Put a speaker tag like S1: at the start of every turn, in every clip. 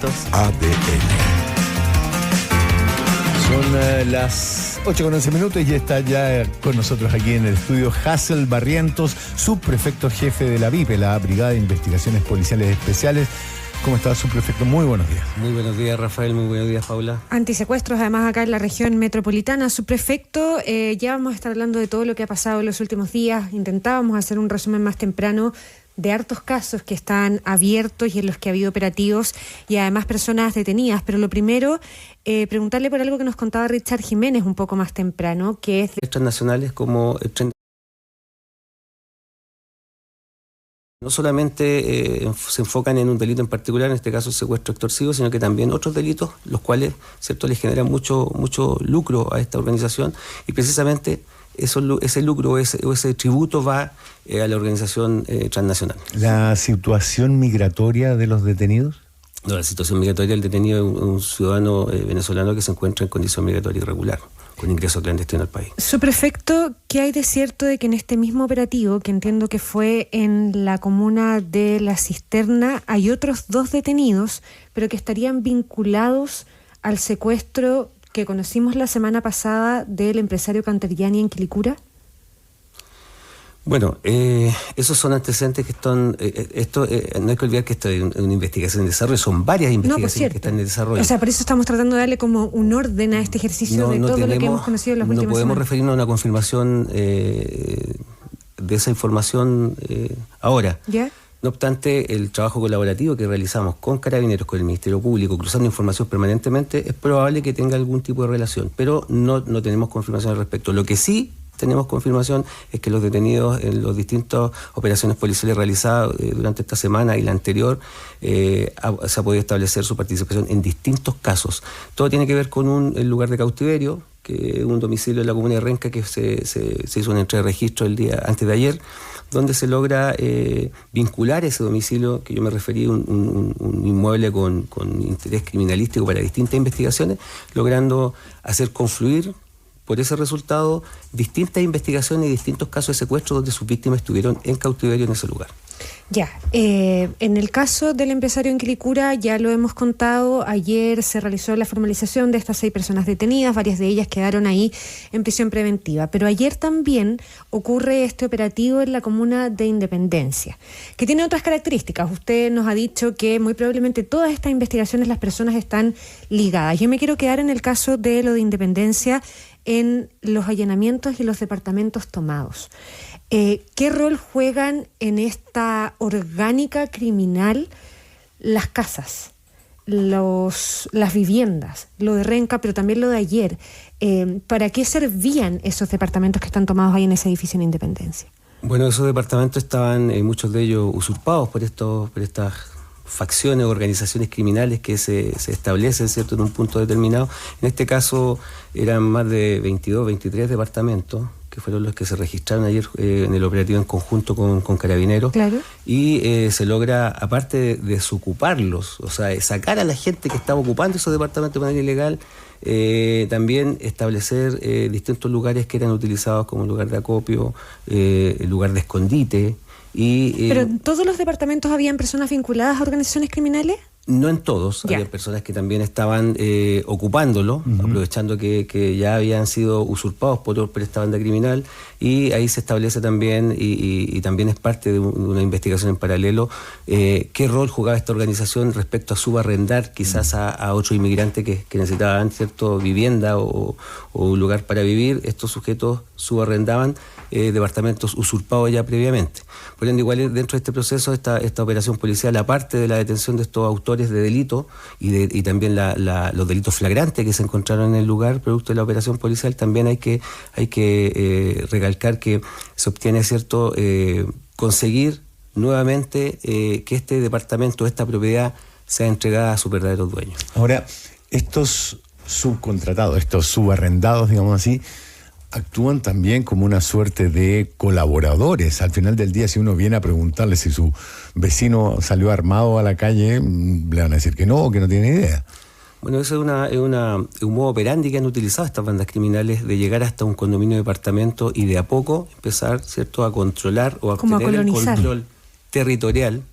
S1: ADN. Son las 8:11 y está ya con nosotros aquí en el estudio Hazel Barrientos, subprefecto jefe de la BIPE, la Brigada de Investigaciones Policiales Especiales. ¿Cómo está, subprefecto? Muy buenos días.
S2: Muy buenos días, Rafael. Muy buenos días, Paula.
S3: Antisecuestros, además, acá en la región metropolitana. Subprefecto, ya vamos a estar hablando de todo lo que ha pasado en los últimos días. Intentábamos hacer un resumen más temprano de hartos casos que están abiertos y en los que ha habido operativos y además personas detenidas. Pero lo primero, preguntarle por algo que nos contaba Richard Jiménez un poco más temprano, que es...
S2: Transnacionales como el tren. No solamente se enfocan en un delito en particular, en este caso el secuestro extorsivo, sino que también otros delitos, los cuales, ¿cierto?, les generan mucho lucro a esta organización, y precisamente ese lucro o ese tributo va a la organización transnacional.
S1: ¿La situación migratoria de los detenidos?
S2: No, la situación migratoria del detenido es un ciudadano venezolano que se encuentra en condición migratoria irregular, con ingreso clandestino al país.
S3: Subprefecto, ¿qué hay de cierto de que en este mismo operativo, que entiendo que fue en la comuna de La Cisterna, hay otros 2 detenidos, pero que estarían vinculados al secuestro que conocimos la semana pasada del empresario Canteriani en Quilicura?
S2: Bueno, esos son antecedentes que están... no hay que olvidar que esto es una investigación en desarrollo, son varias investigaciones que están en desarrollo.
S3: O sea, por eso estamos tratando de darle como un orden a este ejercicio de todo lo que hemos conocido en las últimas semanas.
S2: No podemos referirnos a una confirmación de esa información ahora.
S3: ¿Ya?
S2: No obstante, el trabajo colaborativo que realizamos con Carabineros, con el Ministerio Público, cruzando información permanentemente, es probable que tenga algún tipo de relación, pero no tenemos confirmación al respecto. Lo que sí tenemos confirmación es que los detenidos en las distintas operaciones policiales realizadas durante esta semana y la anterior, se ha podido establecer su participación en distintos casos. Todo tiene que ver con el lugar de cautiverio, que es un domicilio de la comuna de Renca, que se hizo una entrega de registro el día antes de ayer, donde se logra vincular ese domicilio, que yo me referí, un inmueble con interés criminalístico para distintas investigaciones, logrando hacer confluir por ese resultado distintas investigaciones y distintos casos de secuestro donde sus víctimas estuvieron en cautiverio en ese lugar.
S3: Ya, en el caso del empresario en Quilicura, ya lo hemos contado, ayer se realizó la formalización de estas 6 personas detenidas, varias de ellas quedaron ahí en prisión preventiva, pero ayer también ocurre este operativo en la comuna de Independencia, que tiene otras características. Usted nos ha dicho que muy probablemente todas estas investigaciones las personas están ligadas. Yo me quiero quedar en el caso de lo de Independencia, en los allanamientos y los departamentos tomados. ¿Qué rol juegan en esta orgánica criminal las casas, las viviendas, lo de Renca, pero también lo de ayer? ¿Para qué servían esos departamentos que están tomados ahí en ese edificio en Independencia?
S2: Bueno, esos departamentos estaban, muchos de ellos, usurpados por estas facciones o organizaciones criminales que se establecen, ¿cierto?, en un punto determinado. En este caso eran más de 22, 23 departamentos, que fueron los que se registraron ayer en el operativo en conjunto con Carabineros.
S3: Claro. Y
S2: se logra, aparte de desocuparlos, o sea, sacar a la gente que estaba ocupando esos departamentos de manera ilegal, también establecer distintos lugares que eran utilizados como lugar de acopio, lugar de escondite.
S3: ¿Pero en todos los departamentos habían personas vinculadas a organizaciones criminales?
S2: No en todos, había personas que también estaban ocupándolo, aprovechando que ya habían sido usurpados por esta banda criminal, y ahí se establece también, y también es parte de una investigación en paralelo, qué rol jugaba esta organización respecto a subarrendar quizás a otros inmigrantes que necesitaban, ¿cierto?, vivienda o un lugar para vivir. Estos sujetos subarrendaban departamentos usurpados ya previamente. Por ende, igual dentro de este proceso, esta operación policial, aparte de la detención de estos autores de delito y también los delitos flagrantes que se encontraron en el lugar producto de la operación policial, también hay que recalcar que se obtiene, ¿cierto?, conseguir nuevamente que este departamento, esta propiedad, sea entregada a sus verdaderos dueños.
S1: Ahora, estos subcontratados, estos subarrendados, digamos así, actúan también como una suerte de colaboradores. Al final del día, si uno viene a preguntarle si su vecino salió armado a la calle, le van a decir que no tiene idea.
S2: Bueno, eso es un modo operandi que han utilizado estas bandas criminales, de llegar hasta un condominio de departamento y de a poco empezar, ¿cierto?, a controlar o a obtener el control territorial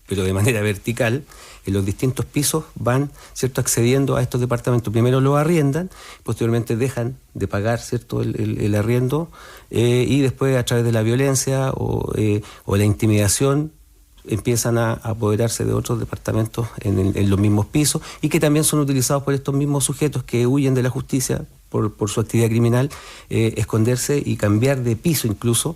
S2: pero de manera vertical, en los distintos pisos van, ¿cierto?, accediendo a estos departamentos. Primero lo arriendan, posteriormente dejan de pagar, ¿cierto?, el arriendo, y después a través de la violencia o la intimidación empiezan a apoderarse de otros departamentos en los mismos pisos, y que también son utilizados por estos mismos sujetos que huyen de la justicia por su actividad criminal, esconderse y cambiar de piso incluso.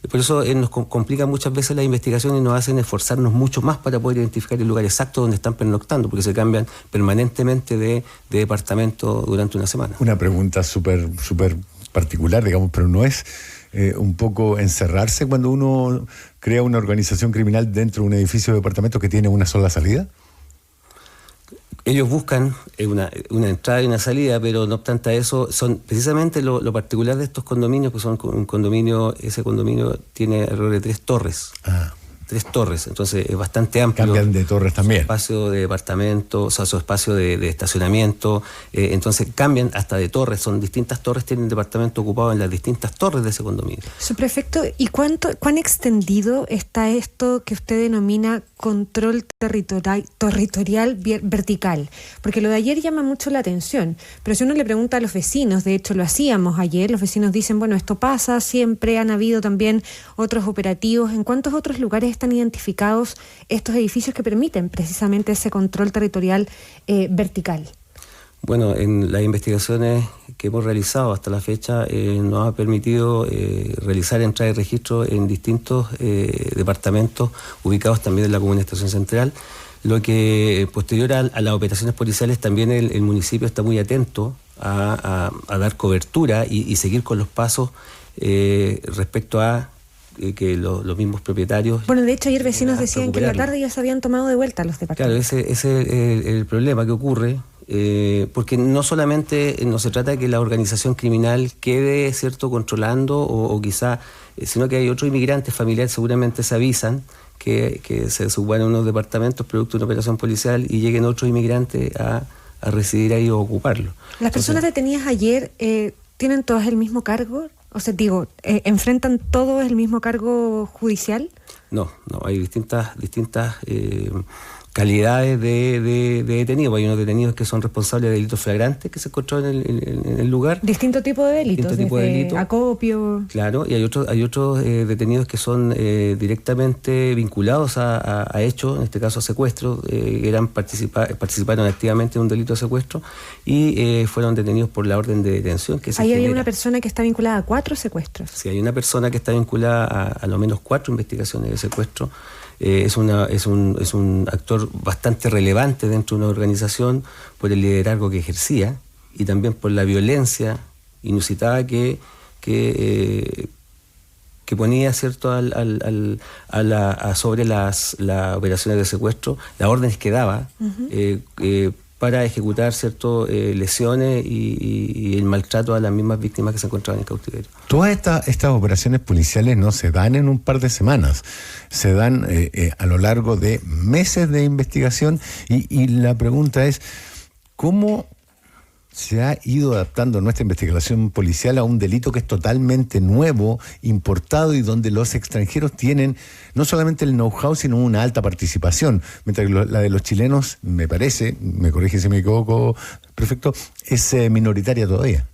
S2: Por eso nos complica muchas veces la investigación y nos hacen esforzarnos mucho más para poder identificar el lugar exacto donde están pernoctando, porque se cambian permanentemente de departamento durante una semana.
S1: Una pregunta súper particular, digamos, pero ¿no es un poco encerrarse cuando uno crea una organización criminal dentro de un edificio de departamentos que tiene una sola salida?
S2: Ellos buscan una entrada y una salida, pero no obstante a eso, son precisamente lo particular de estos condominios, que son un condominio, ese condominio tiene alrededor de 3 torres. 3 torres, entonces es bastante amplio.
S1: Cambian de torres también.
S2: Su espacio de departamento, o sea, su espacio de estacionamiento, entonces cambian hasta de torres, son distintas torres, tienen departamento ocupado en las distintas torres de ese condominio.
S3: Subprefecto, ¿y cuán extendido está esto que usted denomina control territorial vertical? Porque lo de ayer llama mucho la atención, pero si uno le pregunta a los vecinos, de hecho lo hacíamos ayer, los vecinos dicen, bueno, esto pasa, siempre han habido también otros operativos. ¿En cuántos otros lugares están identificados estos edificios que permiten precisamente ese control territorial vertical?
S2: Bueno, en las investigaciones que hemos realizado hasta la fecha nos ha permitido realizar entrada y registro en distintos departamentos ubicados también en la Comuna de Estación Central, lo que posterior a las operaciones policiales también el municipio está muy atento a dar cobertura y seguir con los pasos respecto a que los mismos propietarios...
S3: Bueno, de hecho ayer vecinos decían que en la tarde ya se habían tomado de vuelta los departamentos.
S2: Claro, ese es el problema que ocurre, porque no solamente no se trata de que la organización criminal quede, ¿cierto?, controlando o quizá, sino que hay otros inmigrantes familiares seguramente se avisan que se desocupan unos departamentos producto de una operación policial y lleguen otros inmigrantes a residir ahí o ocuparlo.
S3: ¿Las personas detenidas ayer tienen todas el mismo cargo? O sea, digo, ¿enfrentan todos el mismo cargo judicial? No,
S2: hay distintas calidades de detenidos. Hay unos detenidos que son responsables de delitos flagrantes que se encontraron en el lugar.
S3: Distinto tipo de delitos, acopio.
S2: Claro, y hay otros detenidos que son directamente vinculados a hechos, en este caso a secuestros, participaron activamente en un delito de secuestro y fueron detenidos por la orden de detención que se
S3: Ahí
S2: genera.
S3: Había una persona que está vinculada a 4 secuestros.
S2: Sí, hay una persona que está vinculada a lo menos 4 investigaciones de secuestro. Es un actor bastante relevante dentro de una organización por el liderazgo que ejercía y también por la violencia inusitada que ponía, ¿cierto?, sobre las operaciones de secuestro, las órdenes que daba para ejecutar, ¿cierto?, lesiones y el maltrato a las mismas víctimas que se encontraban en cautiverio.
S1: Todas estas operaciones policiales no se dan en un par de semanas, se dan a lo largo de meses de investigación y la pregunta es, ¿cómo se ha ido adaptando nuestra investigación policial a un delito que es totalmente nuevo, importado y donde los extranjeros tienen no solamente el know-how, sino una alta participación? Mientras que la de los chilenos, me parece, me corrige si me equivoco, prefecto, es minoritaria todavía.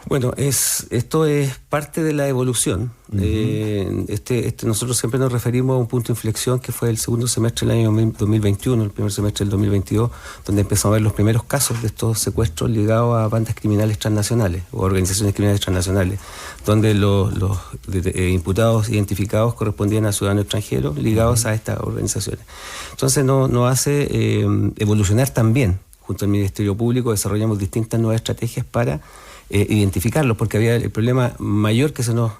S2: Bueno, esto es parte de la evolución. Nosotros siempre nos referimos a un punto de inflexión que fue el segundo semestre del año 2021, el primer semestre del 2022, donde empezamos a ver los primeros casos de estos secuestros ligados a bandas criminales transnacionales o organizaciones criminales transnacionales, donde los imputados identificados correspondían a ciudadanos extranjeros ligados a estas organizaciones. Entonces nos hace evolucionar también. Junto al Ministerio Público desarrollamos distintas nuevas estrategias para identificarlos, porque había el problema mayor que se nos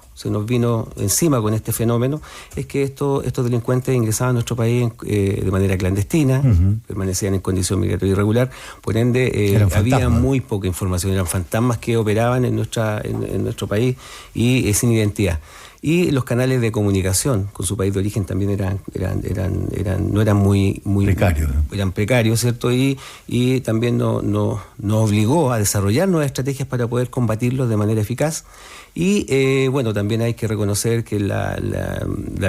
S2: vino encima con este fenómeno, es que estos delincuentes ingresaban a nuestro país de manera clandestina, permanecían en condición migratoria irregular, por ende había muy poca información, eran fantasmas que operaban en nuestro país y sin identidad. y los canales de comunicación con su país de origen también no eran muy
S1: precarios, ¿no?
S2: Eran precarios, ¿cierto? Y también nos obligó a desarrollar nuevas estrategias para poder combatirlos de manera eficaz. Y bueno, también hay que reconocer que la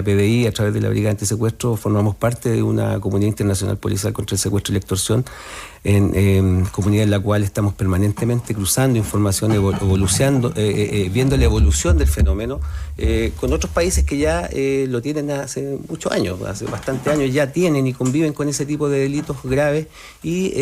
S2: PDI, a través de la Brigada Antisecuestro, formamos parte de una comunidad internacional policial contra el secuestro y la extorsión, comunidad en la cual estamos permanentemente cruzando información, evolucionando, viendo la evolución del fenómeno, con otros países que ya lo tienen hace muchos años, hace bastantes años ya tienen y conviven con ese tipo de delitos graves, y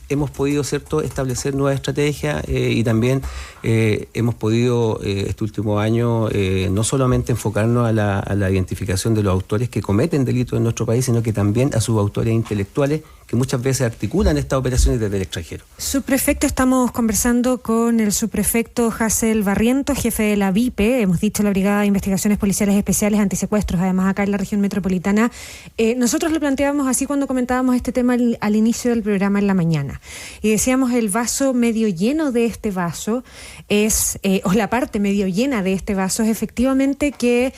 S2: hemos podido, ¿cierto?, establecer nuevas estrategias, y también hemos podido este último año no solamente enfocarnos a la identificación de los autores que cometen delitos en nuestro país, sino que también a sus autores intelectuales que muchas veces articulan estas operaciones desde el extranjero.
S3: Subprefecto, estamos conversando con el subprefecto Hassel Barrientos, jefe de la BIPE, hemos dicho la Brigada de Investigaciones Policiales Especiales Antisecuestros, además acá en la región metropolitana. Nosotros lo planteábamos así cuando comentábamos este tema al inicio del programa en la mañana, y decíamos el vaso medio lleno de este vaso es, o la parte medio llena de este vaso es efectivamente que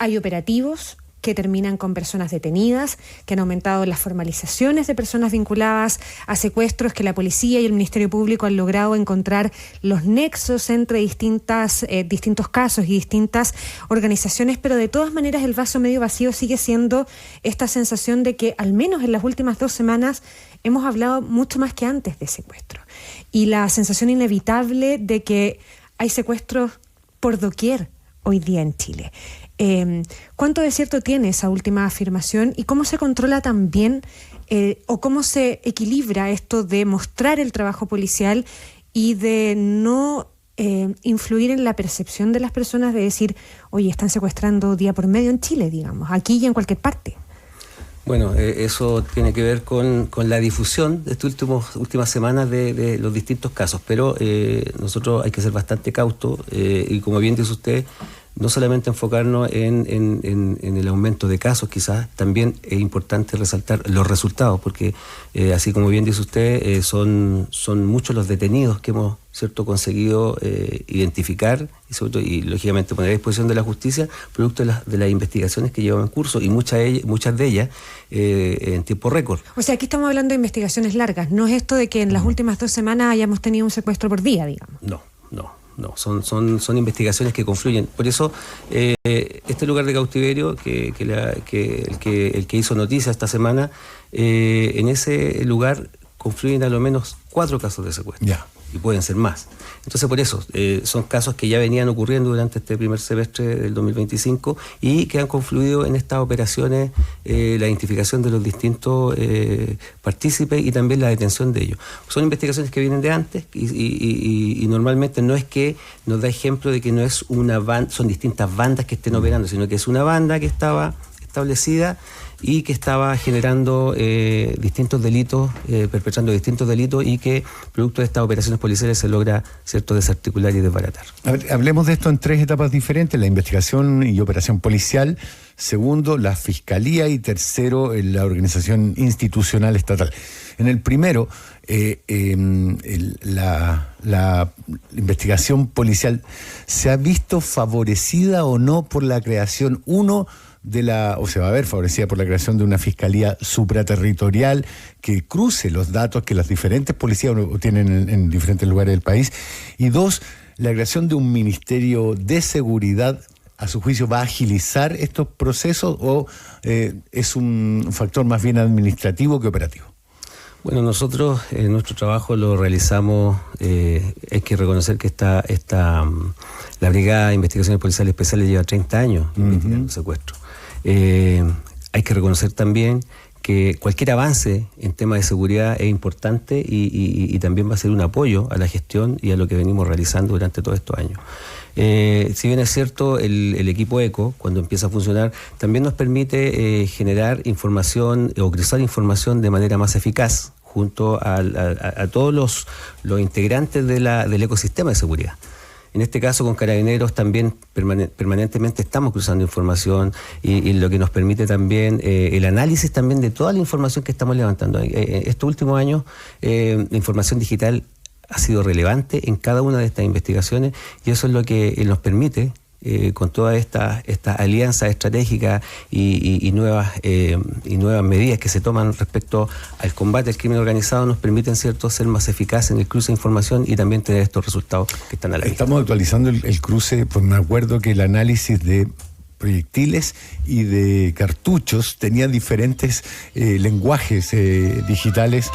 S3: hay operativos que terminan con personas detenidas, que han aumentado las formalizaciones de personas vinculadas a secuestros, que la policía y el Ministerio Público han logrado encontrar los nexos entre distintos casos y distintas organizaciones, pero de todas maneras el vaso medio vacío sigue siendo esta sensación de que al menos en las últimas 2 semanas hemos hablado mucho más que antes de secuestro, y la sensación inevitable de que hay secuestros por doquier hoy día en Chile. ¿Cuánto de cierto tiene esa última afirmación y cómo se controla también o cómo se equilibra esto de mostrar el trabajo policial y de no influir en la percepción de las personas de decir, oye, están secuestrando día por medio en Chile, digamos, aquí y en cualquier parte?
S2: Bueno, eso tiene que ver con la difusión de estas últimas semanas de los distintos casos, pero nosotros hay que ser bastante cautos y, como bien dice usted, no solamente enfocarnos en el aumento de casos, quizás también es importante resaltar los resultados, porque así como bien dice usted, son muchos los detenidos que hemos, ¿cierto?, conseguido identificar y, sobre todo, y lógicamente poner a disposición de la justicia, producto de las investigaciones que llevan en curso, y muchas de ellas en tiempo récord.
S3: O sea, aquí estamos hablando de investigaciones largas, no es esto de que en las últimas 2 semanas hayamos tenido un secuestro por día, digamos.
S2: No, son investigaciones que confluyen. Por eso, este lugar de cautiverio, el que hizo noticia esta semana, en ese lugar confluyen a lo menos 4 casos de secuestro.
S1: Ya.
S2: Y pueden ser más. Entonces, por eso, son casos que ya venían ocurriendo durante este primer semestre del 2025 y que han confluido en estas operaciones, la identificación de los distintos partícipes y también la detención de ellos. Son investigaciones que vienen de antes y normalmente no es que nos da ejemplo de que no es una banda, son distintas bandas que estén operando, sino que es una banda que estaba establecida y que estaba generando distintos delitos, perpetrando distintos delitos, y que producto de estas operaciones policiales se logra, ¿cierto?, desarticular y desbaratar.
S1: A ver, hablemos de esto en 3 etapas diferentes: la investigación y operación policial, segundo, la fiscalía, y tercero, la organización institucional estatal. En el primero, la investigación policial, ¿se ha visto favorecida o no por la creación, o se va a ver favorecida por la creación de una fiscalía supraterritorial que cruce los datos que las diferentes policías tienen en diferentes lugares del país? Y 2, la creación de un ministerio de seguridad, a su juicio, ¿va a agilizar estos procesos o es un factor más bien administrativo que operativo?
S2: Bueno, nosotros nuestro trabajo lo realizamos, hay que reconocer que la Brigada de Investigaciones Policiales Especiales lleva 30 años investigando secuestro. Hay que reconocer también que cualquier avance en temas de seguridad es importante y también va a ser un apoyo a la gestión y a lo que venimos realizando durante todos estos años. Si bien es cierto, el equipo ECO, cuando empieza a funcionar, también nos permite generar información o cruzar información de manera más eficaz junto a todos los integrantes del ecosistema de seguridad. En este caso, con Carabineros también permanentemente estamos cruzando información y lo que nos permite también el análisis también de toda la información que estamos levantando. Estos últimos años, la información digital ha sido relevante en cada una de estas investigaciones, y eso es lo que nos permite con toda esta alianza estratégica y nuevas medidas que se toman respecto al combate al crimen organizado, nos permiten, ¿cierto?, ser más eficaces en el cruce de información y también tener estos resultados que están a la vista.
S1: Estamos actualizando el cruce, pues me acuerdo que el análisis de proyectiles y de cartuchos tenía diferentes lenguajes digitales.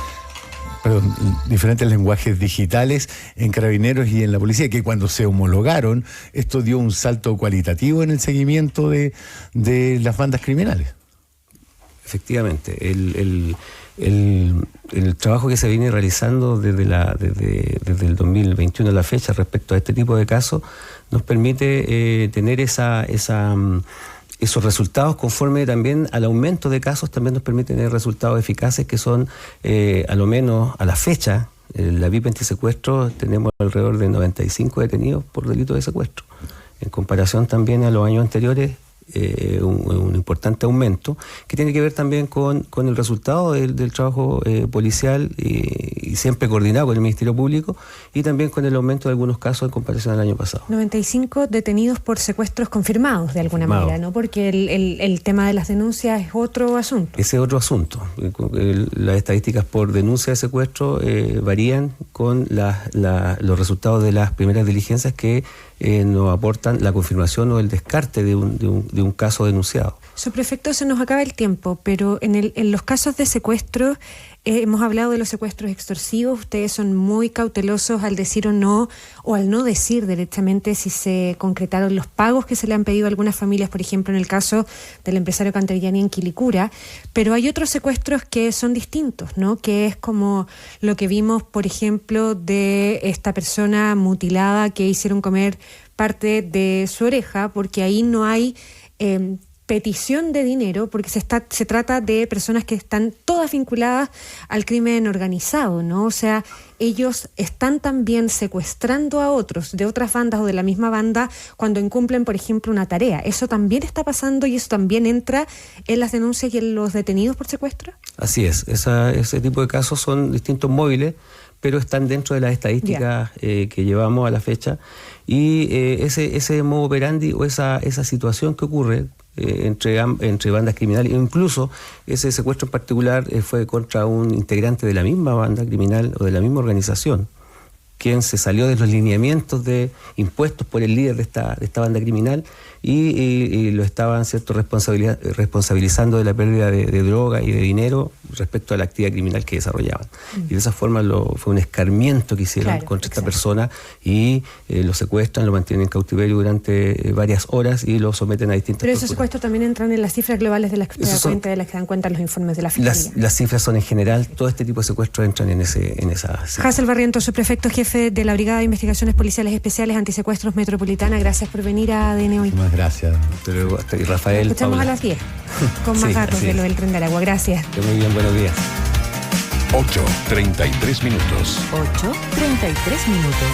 S1: Perdón, diferentes lenguajes digitales en Carabineros y en la policía, que cuando se homologaron, esto dio un salto cualitativo en el seguimiento de las bandas criminales.
S2: Efectivamente, el trabajo que se viene realizando desde el 2021 a la fecha respecto a este tipo de casos nos permite tener esos resultados conforme también al aumento de casos, también nos permite tener resultados eficaces que son, a lo menos a la fecha, la VIP antisecuestro tenemos alrededor de 95 detenidos por delito de secuestro. En comparación también a los años anteriores, un importante aumento que tiene que ver también con el resultado del trabajo policial y siempre coordinado con el Ministerio Público, y también con el aumento de algunos casos en comparación al año pasado.
S3: 95 detenidos por secuestros confirmados de alguna manera, ¿no? Porque el tema de las denuncias es otro asunto.
S2: Ese es otro asunto. Las estadísticas por denuncia de secuestro varían con los resultados de las primeras diligencias que nos aportan la confirmación o el descarte de un caso denunciado.
S3: Subprefecto, se nos acaba el tiempo, pero en los casos de secuestro, hemos hablado de los secuestros extorsivos. Ustedes son muy cautelosos al decir o al no decir directamente si se concretaron los pagos que se le han pedido a algunas familias, por ejemplo, en el caso del empresario Cantabriani en Quilicura, pero hay otros secuestros que son distintos, ¿no? Que es como lo que vimos, por ejemplo, de esta persona mutilada que hicieron comer parte de su oreja, porque ahí no hay petición de dinero, porque se trata de personas que están todas vinculadas al crimen organizado, ¿no? O sea, ellos están también secuestrando a otros de otras bandas o de la misma banda cuando incumplen, por ejemplo, una tarea. ¿Eso también está pasando y eso también entra en las denuncias y en los detenidos por secuestro?
S2: Así es, ese tipo de casos son distintos móviles, pero están dentro de las estadísticas que llevamos a la fecha, y ese modo operandi o esa situación que ocurre entre bandas criminales, incluso ese secuestro en particular fue contra un integrante de la misma banda criminal o de la misma organización, quien se salió de los lineamientos impuestos por el líder de esta banda criminal y lo estaban, ¿cierto?, responsabilizando de la pérdida de droga y de dinero respecto a la actividad criminal que desarrollaban. Y de esa forma fue un escarmiento que hicieron contra esta persona, y lo secuestran, lo mantienen en cautiverio durante varias horas y lo someten a distintas
S3: torturas. Pero esos secuestros también entran en las cifras globales de las que de las que dan cuenta los informes de la Fiscalía.
S2: Las cifras son en general, todo este tipo de secuestros entran en esa cifra.
S3: Hazel Barrientos, subprefecto jefe de la Brigada de Investigaciones Policiales Especiales Antisecuestros Metropolitana, gracias por venir a ADN hoy.
S1: Gracias.
S2: Y Rafael,
S3: escuchamos
S2: Paula.
S3: a las 10 con más datos de lo del Tren de Aragua. Gracias.
S2: Muy bien, buenos días.
S4: 8:33 minutos.
S5: 8:33 minutos.